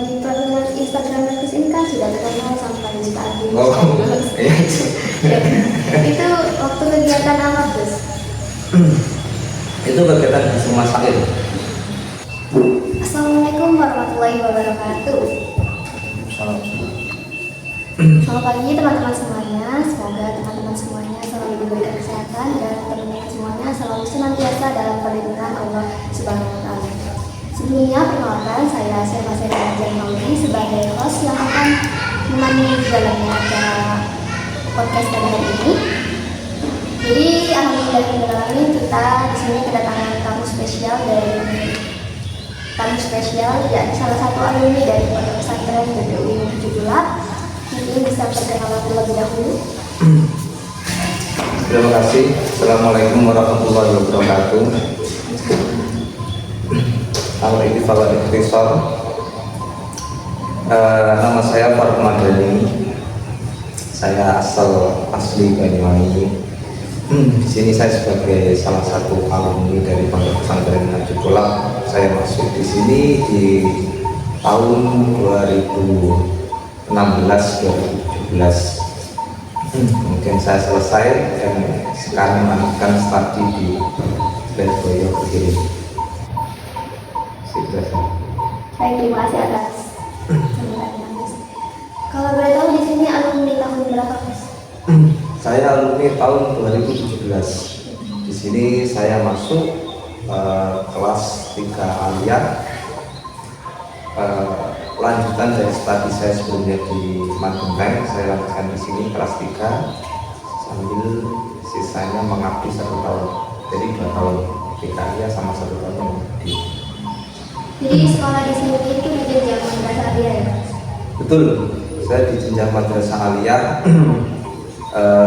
di profil Instagram Markus ini kan sudah terkenal sampai jutaan views. Itu waktu kegiatan apa, Gus? Itu kegiatan di rumah sakit. Assalamualaikum warahmatullahi wabarakatuh. Salam. Selamat pagi teman-teman semuanya. Semoga teman-teman semuanya selalu diberikan kesehatan dan teman-teman semuanya selalu senantiasa dalam perlindungan Allah Subhanahu wa Ta'ala. Sebelumnya, perkenalkan saya Syefa Syefa Maudi sebagai host yang akan menemani jalannya acara podcast pada hari ini. Jadi, alhamdulillah kita di sini kedatangan tamu spesial yakni salah satu alumni dari Pondok Pesantren BPUI Tujuh Bulak. Mungkin bisa perkenalan terlebih dahulu. Terima kasih. Assalamualaikum warahmatullahi wabarakatuh. Nama saya Faruk Madani. Saya asli Banyuwangi. Di sini saya sebagai salah satu alumni dari Pondok Pesantren Tujuh Bulak. Saya masuk di sini di tahun 2016-2017. Kemudian saya selesai dan sekarang melanjutkan studi di Lirboyo Kediri. Baik, terima kasih atas penjelasannya, Mas. Kalau boleh tahu di sini alumni tahun berapa, Mas? Saya alumni tahun 2017. Di sini saya masuk kelas 3 aliyah. Lanjutan dari studi saya sebelumnya di Magelang, saya lanjutkan di sini kelas 3 sambil sisanya mengabdi 1 tahun. Jadi 2 tahun 3 aliyah sama 1 tahun mengabdi. Jadi sekolah di sini itu di jenjang madrasah aliyah ya? Betul, saya di jenjang madrasah aliyah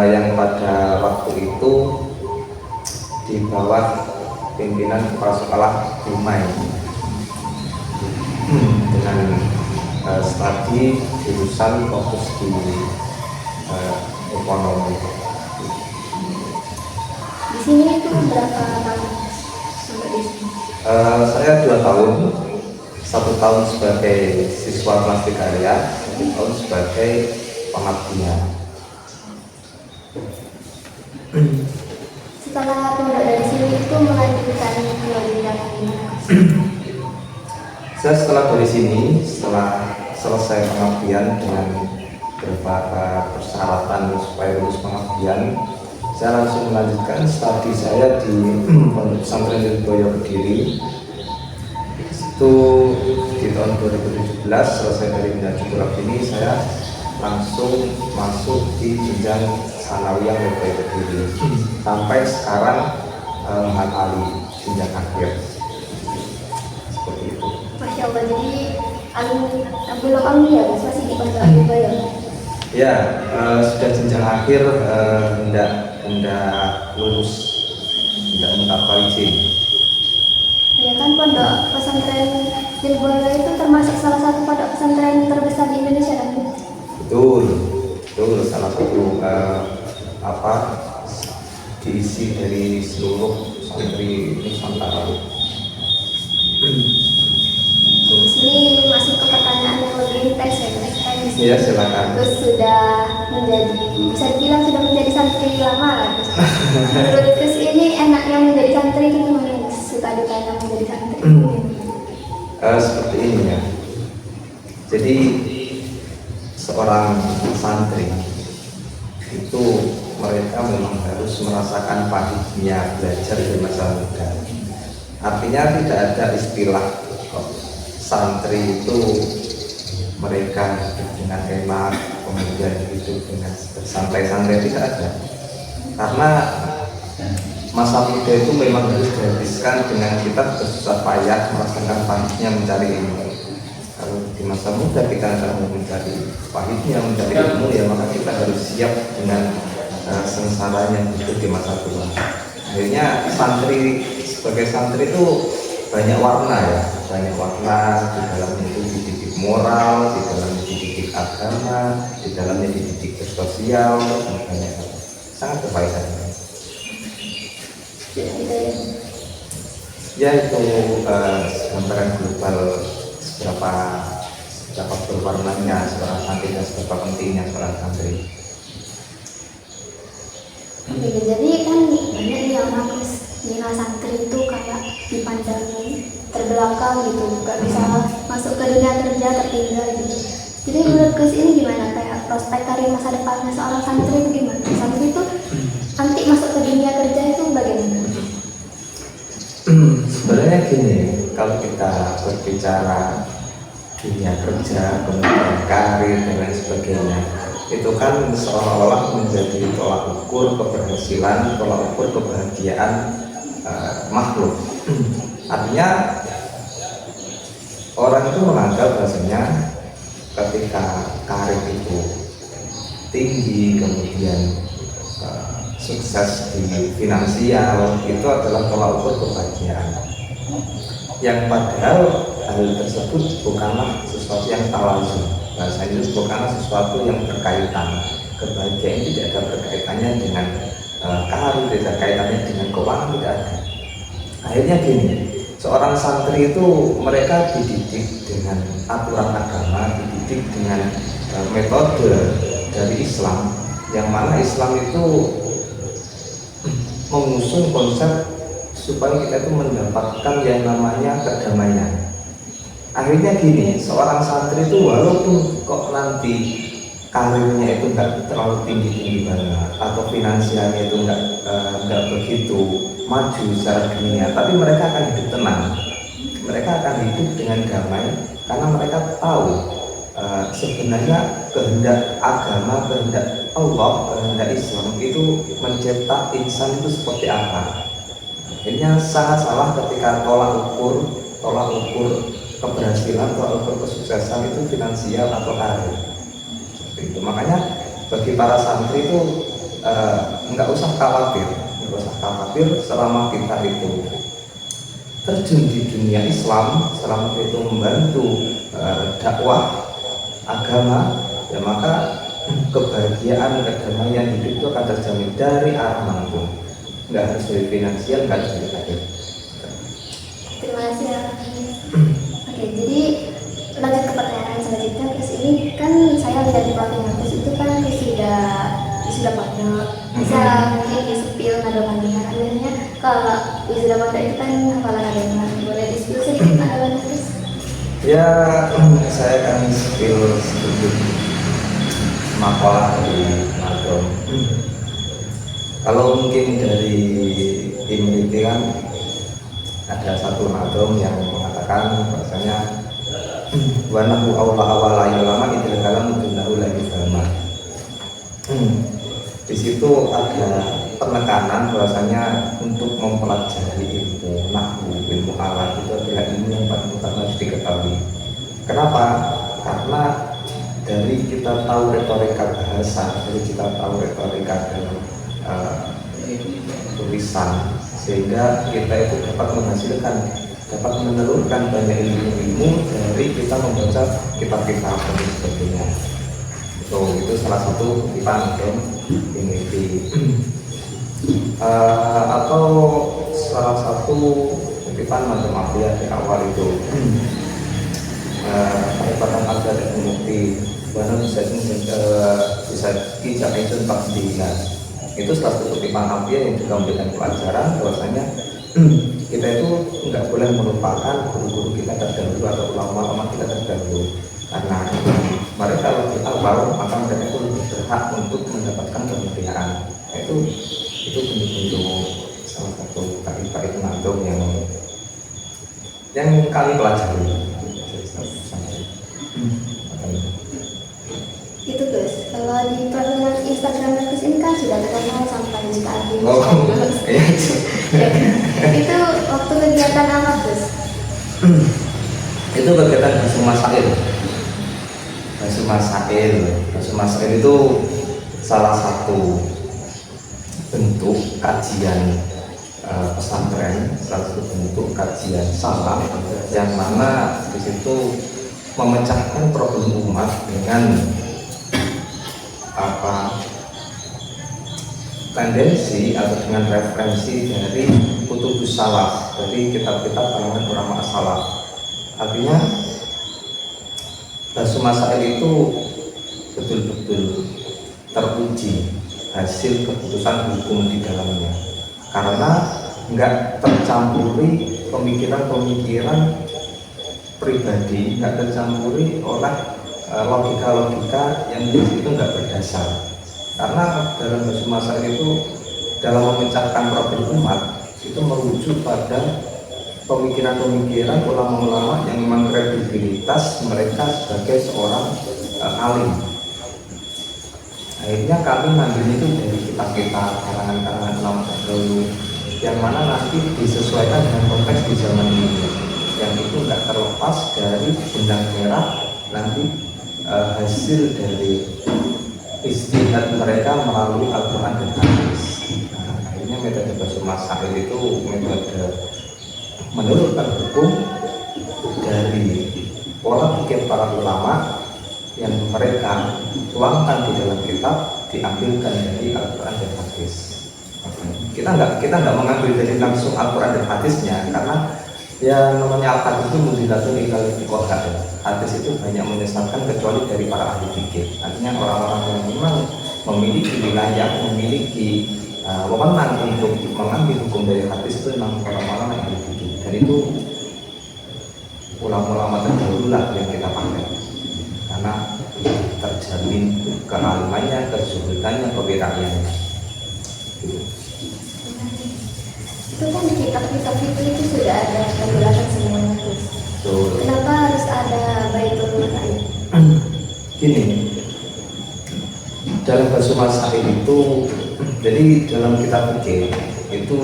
yang pada waktu itu di bawah pimpinan kepala sekolah Dumai dengan studi jurusan fokus di ekonomi. Di sini itu berapa tahun sampai di sini? Saya 2 tahun, 1 tahun sebagai siswa kelas 3 aliyah, 1 tahun sebagai pengabdian. Setelah keluar dari sini itu melanjutkan pendidikan ini. Saya setelah dari sini, setelah selesai pengabdian dengan beberapa persyaratan supaya lulus pengabdian, saya langsung melanjutkan studi saya di Pondok Pesantren Lirboyo Kediri. Itu di tahun 2017 selesai dari Tujuh Bulak ini, saya langsung masuk di jenjang sanawiyah Lirboyo Kediri sampai sekarang Muhammad Ali jenjang akhir. Seperti itu. Masya Allah, jadi belum alumni ya, Mas? Masih di Pondok Lirboyo? Ya, sudah jenjang akhir, hendak lulus, hendak mendapat izin. Ya kan, Pondok Pesantren Lirboyo itu termasuk salah satu pondok pesantren terbesar di Indonesia kan? Betul, salah satu diisi dari seluruh santri Nusantara. Di sini masuk ke pertanyaan yang lebih intens ya, Mas. Iya, silakan. Terus sudah bisa dibilang sudah menjadi santri lama lah, Gus. Menurut Gus ini enaknya menjadi santri itu gimana, Gus? Suka dukanya menjadi santri? Seperti ini ya. Jadi seorang santri itu mereka memang harus merasakan pahitnya belajar di masa muda. Artinya tidak ada istilah santri itu mereka dengan hemat, kemudian hidup dengan santai-santai, tidak ada. Karena masa muda itu memang harus dihabiskan dengan kita bersusah payah merasakan pahitnya mencari ilmu. Kalau di masa muda kita tidak mau mencari pahitnya mencari ilmu, ya maka kita harus siap dengan sengsaranya hidup di masa tua. Akhirnya sebagai santri itu banyak warna ya, banyak warna. Di dalamnya itu dididik moral, di dalamnya dididik agama, di dalamnya dididik sosial, dan banyak hal. Sangat berfaedah. Ya itu gambaran global seberapa seberapa berwarnanya seorang santri dan seberapa pentingnya seorang santri. Oke, jadi kan banyak yang nakes nilai santri itu kayak dipandang terbelakang gitu, nggak bisa masuk ke dunia kerja, tertinggal gitu. Jadi menurut Gus ini gimana, kayak prospek karir masa depannya seorang santri itu gimana? Santri itu nanti masuk ke dunia kerja itu bagaimana? Sebenarnya gini, kalau kita berbicara dunia kerja, kemudian karir dan lain sebagainya, itu kan seolah-olah menjadi tolak ukur keberhasilan, tolak ukur kebahagiaan makhluk. Artinya orang itu menganggap bahasanya ketika karir itu tinggi, kemudian sukses di finansial, itu adalah tolak ukur kebahagiaan. Yang padahal hal tersebut bukanlah sesuatu yang talazum. Bahasanya itu bukanlah sesuatu yang berkaitan. Kebahagiaan tidak ada berkaitannya dengan karir, tidak ada kaitannya dengan keuangan, tidak ada. Akhirnya gini, seorang santri itu mereka dididik dengan aturan agama, dididik dengan metode dari Islam, yang mana Islam itu mengusung konsep supaya kita itu mendapatkan yang namanya kedamaian. Akhirnya gini, seorang santri itu walaupun kok nanti karirnya itu nggak terlalu tinggi banget, atau finansialnya itu nggak begitu maju secara dunia, tapi mereka akan hidup tenang, mereka akan hidup dengan damai, karena mereka tahu sebenarnya kehendak agama, kehendak Allah, kehendak Islam itu mencetak insan itu seperti apa. Akhirnya sangat salah ketika tolak ukur keberhasilan, tolak ukur kesuksesan itu finansial atau karir. Seperti itu. Makanya bagi para santri itu nggak usah khawatir selama kita itu terjun di dunia Islam, selama kita itu membantu dakwah agama, ya maka kebahagiaan, kedamaian hidup itu akan terjamin dari arah manapun. Nggak harus dari finansial, nggak harus dari karir. Terima kasih ya. Oke, jadi lanjut ke pertanyaan selanjutnya. Terus ini kan saya lihat di profil Gus itu kan sudah pondok, bisa mungkin di spill nada-nadanya. Akhirnya kalau wisuda pondok itu kan hafalan nadanya, boleh di spill sedikit nada-nadanya Gus? Ya, saya akan spill sedikit makalah dari Nadom. Kalau mungkin dari tim kan ada satu Nadom yang mengatakan bahasanya wanahu awala ulama idil kalam mudunnahu lagi sama. Di situ ada penekanan bahwasanya untuk mempelajari ilmu nahwu, ilmu alat itu adalah ilmu yang paling utama harus diketahui. Kenapa? Karena dari kita tahu retorika bahasa, dari kita tahu retorika dalam tulisan, sehingga kita itu dapat menelurkan banyak ilmu-ilmu dari kita membaca kitab-kitab dan sebagainya. Itu salah satu kutipan ini atau salah satu kutipan macam apa ya di awal itu peribatan ada dan bukti bahwa bisa kijak itu tak. Itu salah satu kutipan Ampia yang juga memberikan pelajaran bahwasanya kita itu nggak boleh melupakan guru-guru kita terdahulu atau ulama-ulama kita terdahulu, karena mereka lebih awal, maka mereka itu lebih berhak untuk mendapatkan kemuliaan. Itu bentuk salah satu kaidah Nadom yang kami pelajari. Itu Gus, kalau di profil Instagram Gus ini kan sudah terkenal sampai jutaan views. Itu waktu kegiatan apa Gus? Itu kegiatan Basu Masail itu salah satu bentuk kajian pesantren, salah satu bentuk kajian salaf yang mana di situ memecahkan problem umat dengan tendensi atau dengan referensi dari kutubus salaf, dari kitab-kitab kalangan ulama salaf. Artinya Basu Masail itu betul-betul teruji hasil keputusan hukum di dalamnya, karena nggak tercampuri pemikiran-pemikiran pribadi, nggak tercampuri oleh logika-logika yang di situ nggak berdasar. Karena dalam Basu Masail itu dalam memecahkan problem umat itu merujuk pada pemikiran-pemikiran ulama-ulama yang memang kredibilitas mereka sebagai seorang alim. Akhirnya kami ngambil itu dari kitab-kitab karangan-karangan ulama terdahulu, yang mana nanti disesuaikan dengan konteks di zaman ini, yang itu nggak terlepas dari benang merah nanti hasil dari istihad mereka melalui Al-Quran dan Hadis. Nah, akhirnya metode Basu Masail itu metode menurunkan hukum dari pola pikir para ulama yang mereka tuangkan di dalam kitab, diambilkan dari Al-Quran dan Hadis. Kita nggak mengambil dari langsung Al-Quran dan Hadisnya, karena ya namanya Al-Hadis itu mudilatun ilal fiqh. Hadis itu banyak menyesatkan kecuali dari para ahli fikih. Artinya orang-orang yang memang memiliki wilayah, memiliki wewenang untuk mengambil hukum dari hadis itu memang orang-orang yang ahli fikih. Dan itu ulama-ulama terdahulu lah yang kita pakai, karena terjamin kealimannya, kesulitannya, kewirausahaannya. Itu kan di kitab-kitab itu sudah ada penjelasan semuanya terus. Kenapa harus ada Baitul Masail? Gini, dalam Basu Masail itu, jadi dalam kitab fikih itu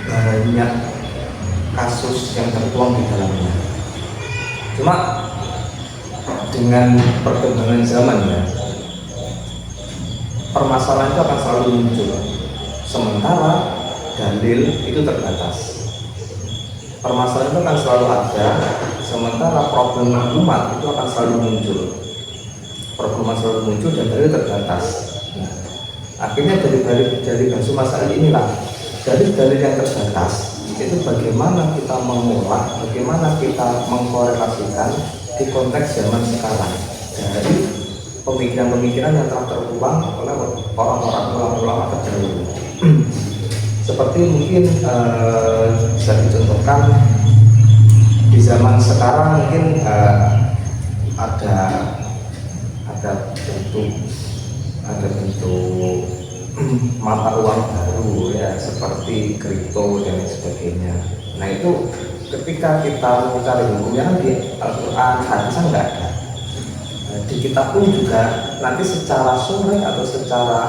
banyak kasus yang tertuang di dalamnya. Cuma dengan perkembangan zaman ya, permasalahan itu akan selalu muncul. Sementara dalil itu terbatas. Permasalahan itu akan selalu ada, sementara problem maklumat itu akan selalu muncul. Problem selalu muncul dan dalil terbatas. Nah, akhirnya dari Basu Masail inilah, dari dalil yang terbatas itu bagaimana kita mengolah, bagaimana kita mengkorelasikan di konteks zaman sekarang dari pemikiran-pemikiran yang telah tertuang oleh orang-orang ulama terdahulu. Seperti mungkin bisa dicontohkan di zaman sekarang, mungkin ada bentuk mata uang baru ya, seperti kripto dan sebagainya. Nah itu ketika kita mencari hukumnya kan di Al-Quran, hadis kan nggak ada. Di kitab pun juga nanti secara sumber atau secara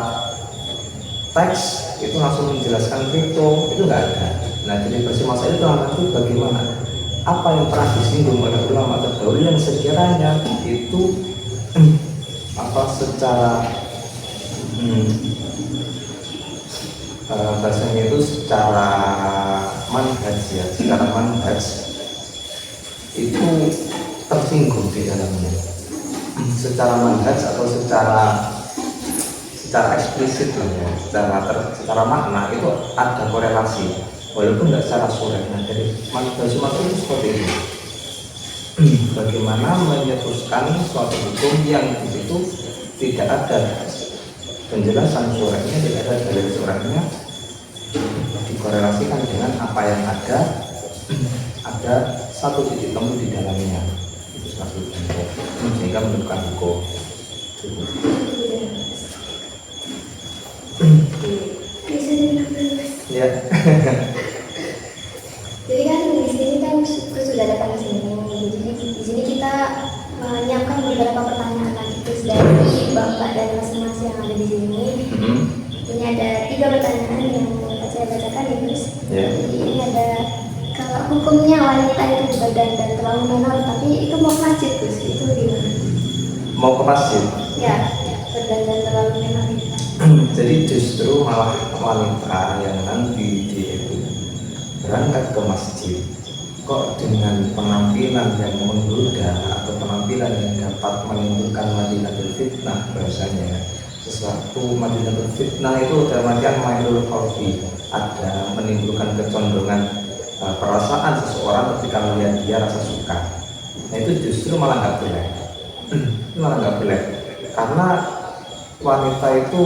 teks itu langsung menjelaskan kripto itu nggak ada. Nah jadi Basu Masail itu nanti bagaimana apa yang pernah disinggung oleh ulama terdahulu yang sekiranya itu secara bahasanya itu secara manhaj ya, secara manhaj itu tersinggung di dalamnya. Secara manhaj atau secara eksplisit lah ya, secara makna itu ada korelasi walaupun nggak secara surat. Nah dari Basu Masail itu seperti ini, bagaimana menyetuskan suatu hukum yang di situ tidak ada penjelasan suratnya, tidak ada dalil suratnya, dikorelasikan dengan apa yang ada satu titik temu di dalamnya, itu satu bentuk sehingga menentukan hukum. Ya. Jadi kan di sini kan sudah datang ke sini. Jadi di sini kita menyiapkan beberapa pertanyaan lagi terus dari bapak dan mas-mas yang ada di sini. Ini ada 3 pertanyaan yang saya bacakan ya terus. Jadi ini ada, kalau hukumnya wanita itu berdandan terlalu menor tapi itu mau ke masjid terus itu gimana? Mau ke masjid? Ya, berdandan terlalu menor. Jadi justru malah wanita yang nanti dia itu berangkat ke masjid kok dengan penampilan yang menggoda atau penampilan yang dapat menimbulkan madinatul fitnah, bahasanya sesuatu madinatul fitnah itu dalam artian mailul qalbi, ada menimbulkan kecondongan perasaan seseorang ketika melihat dia rasa suka. itu justru malah nggak boleh. Malah nggak boleh karena wanita itu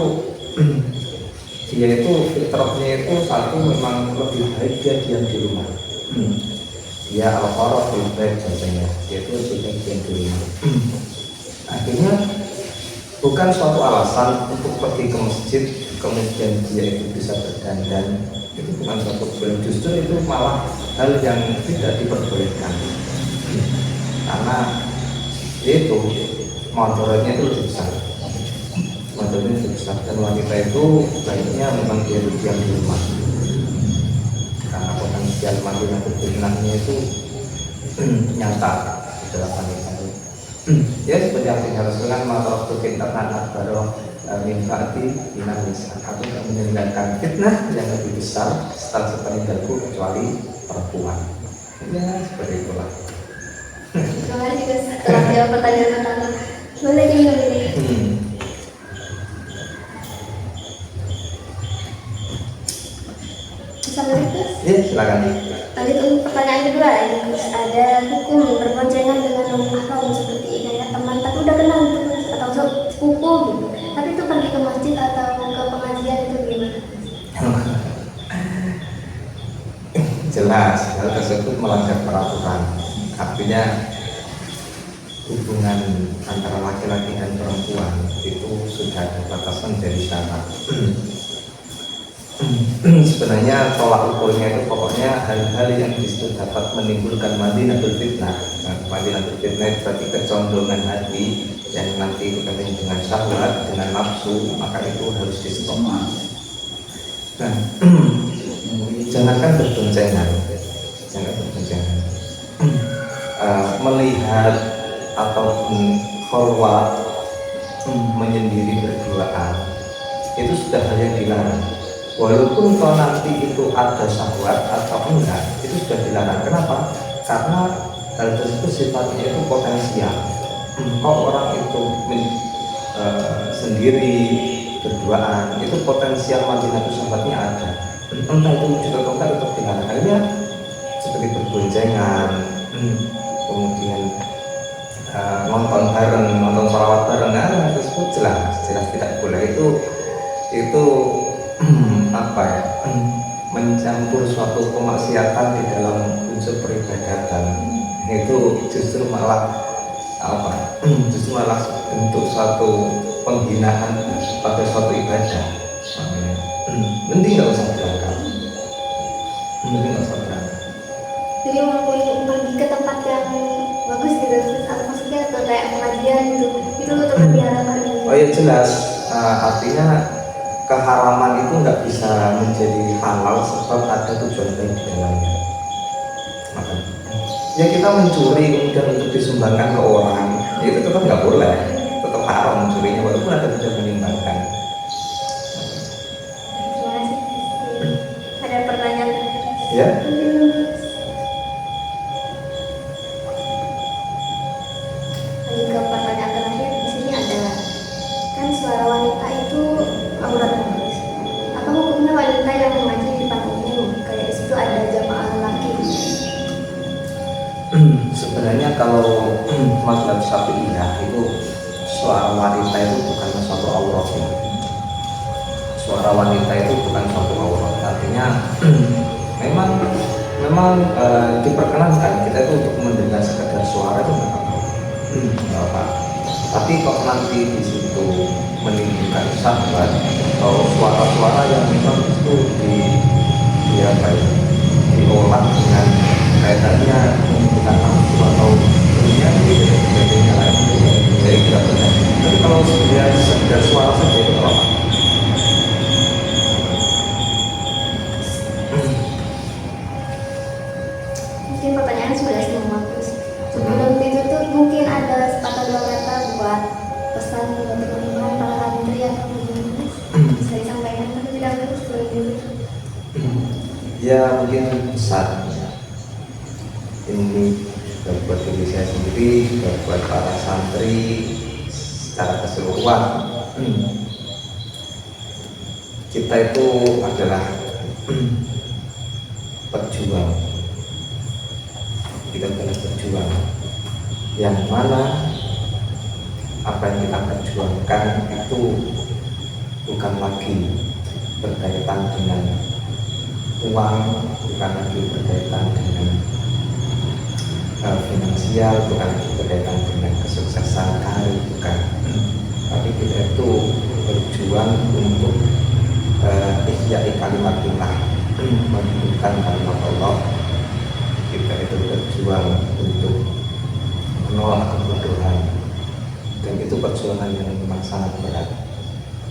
dia itu fitrahnya itu satu memang lebih baik dia diam di rumah. Dia al-qarah lebih baik contohnya, dia itu lebih baik diam di rumah. Akhirnya bukan suatu alasan untuk pergi ke masjid kemudian dia itu bisa berdandan, itu bukan suatu problem, justru itu malah hal yang tidak diperbolehkan karena itu motornya itu lebih besar. Motornya lebih besar dan wanita itu baiknya memang dia diam di rumah karena potensial mandiri fitnahnya itu nyata di dalam wanita itu. Ya seperti yang diharuskan masalah itu internal baru minfati dinamis. Aku tidak meninggalkan fitnah yang lebih besar setelah sepeninggalku kecuali perempuan. Ya seperti itulah. Kemarin juga setelah jawab pertanyaan pertama, boleh diminum ini. Bisa lanjut? Ya silakan. Lanjut untuk pertanyaan kedua, ada hukum berboncengan dengan non-mahram seperti kayak teman tapi udah kenal gitu atau sepupu gitu, tapi itu pergi ke masjid atau ke pengajian itu gimana? Jelas hal tersebut melanggar peraturan. Artinya hubungan antara laki-laki dan perempuan itu sudah ada batasan dari syarat. Sebenarnya tolak ukurnya itu pokoknya hal-hal yang disebut dapat menimbulkan madinatul fitnah. Madinatul fitnah berarti kecondongan hati yang nanti berkaitan dengan syahwat, dengan nafsu, maka itu harus di stop. Nah, jangankan berboncengan, melihat ataupun khulwat menyendiri berduaan itu sudah hal yang dilarang. Walaupun kalau nanti itu ada syahwat atau enggak, itu sudah dilarang. Kenapa? Karena hal tersebut sifatnya itu potensial. Kalau orang itu sendiri berduaan, itu potensial madinah syahwatnya ada. Entah itu wujud atau enggak, tetap dilarang. Akhirnya seperti berboncengan, kemudian nonton bareng, nonton sholawat bareng, nah tersebut jelas tidak boleh. Itu apa ya, mencampur suatu kemaksiatan di dalam unsur peribadatan, itu justru malah apa? Justru malah bentuk suatu penghinaan pada suatu ibadah. Mending nggak usah berangkat. Jadi walaupun pergi ke tempat yang bagus gitu, atau maksudnya ke kayak pengajian gitu, itu tetap diharapkan. Oh ya jelas, artinya keharaman itu nggak bisa menjadi halal sebab ada tujuan baik di dalamnya. Ya kita mencuri kemudian untuk disumbangkan ke orang, ya itu tetap nggak boleh, tetap haram mencurinya walaupun ada tujuan menyimbangkan. Terima kasih. Ada pertanyaan? Ya. Lanjut ke pertanyaan terakhir. Di sini ada, kan suara wanita itu aurat bagus. Apa hukumnya wanita yang mengaji di depan umum? Kayak di situ ada jamaah laki. Sebenarnya kalau mazhab Syafi'iyah itu suara wanita itu bukan suatu aurat. Suara wanita itu bukan suatu aurat. Artinya memang diperkenankan kita itu untuk mendengar sekedar suara itu nggak apa. Tapi kok nanti di situ menimbulkan syahwat atau suara-suara yang memang itu diolah dengan kaitannya menimbulkan nafsu atau bernyanyi dan sebagainya lain, saya kira benar. Tapi kalau sekedar suara saja itu apa? Mungkin pertanyaan sudah semua. Sebelum ditutup mungkin ada sepatah dua kata buat pesan buat teman-teman para santri atau gimana bisa disampaikan terlebih dahulu sebelum ditutup. Ya mungkin pesan ini buat diri saya sendiri, buat para santri secara keseluruhan. Kita itu adalah pejuang. Kita adalah pejuang. yang mana apa yang kita perjuangkan itu bukan lagi berkaitan dengan uang, bukan lagi berkaitan dengan finansial, bukan lagi berkaitan dengan kesuksesan karir, bukan. Tapi kita itu berjuang untuk ihya'i kalimatillah, menghidupkan kalimat Allah. Kita itu berjuang untuk menolak kebodohan, dan itu perjuangan yang memang sangat berat.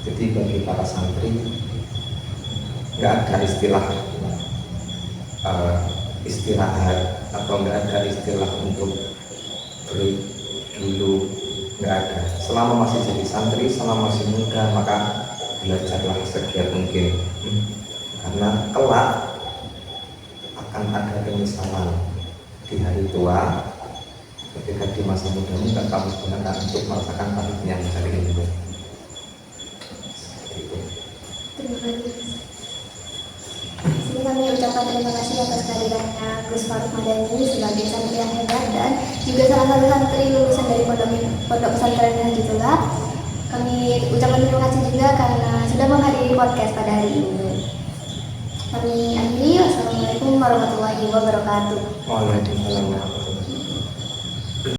Jadi bagi para santri nggak ada istilah istirahat atau nggak ada istilah untuk break dulu, nggak ada. Selama masih jadi santri, selama masih muda, maka belajarlah segiat mungkin, karena kelak akan ada penyesalan di hari tua ketika di masa mudamu nggak kamu gunakan untuk merasakan pahitnya mencari ilmu. Terima kasih. Sini kami ucapkan terima kasih atas kehadirannya Gus Farouk Madani sebagai santri yang hebat dan juga salah satu santri lulusan dari pondok pesantren Najatullah. Kami ucapkan terima kasih juga karena sudah menghadiri podcast pada hari ini. Kami akhiri. Wassalamualaikum warahmatullahi wabarakatuh. Waalaikumsalam.